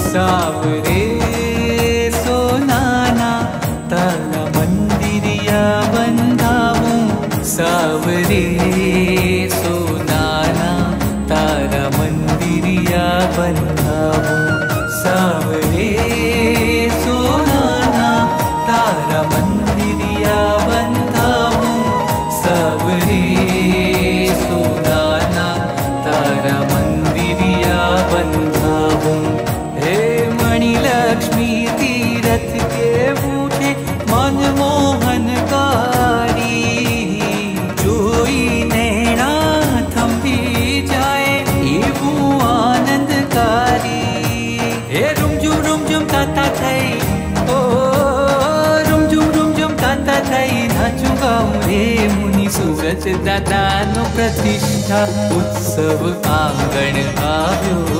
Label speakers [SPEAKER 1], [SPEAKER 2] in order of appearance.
[SPEAKER 1] सावरे सोनाना तारा मंदिरिया बंधाऊं, सावरे सोनाना तारा मंदिरिया बंधाऊं, सावरे सोनाना तारा मंदिरिया बंधाऊं, सावरे सोनाना तारा मंदिरिया बंधाऊं। हे मणि लक्ष्मी तीरथ के बूटे मनमोहनकारी, जोई नैना थंभी जाए एवं आनंदकारी। हे रुमझुम ताता थई, ओ रुमझुम ताता थई नाचूं गाऊं रे मुनि सूरज दादा नो प्रतिष्ठा उत्सव आंगण આવ્યો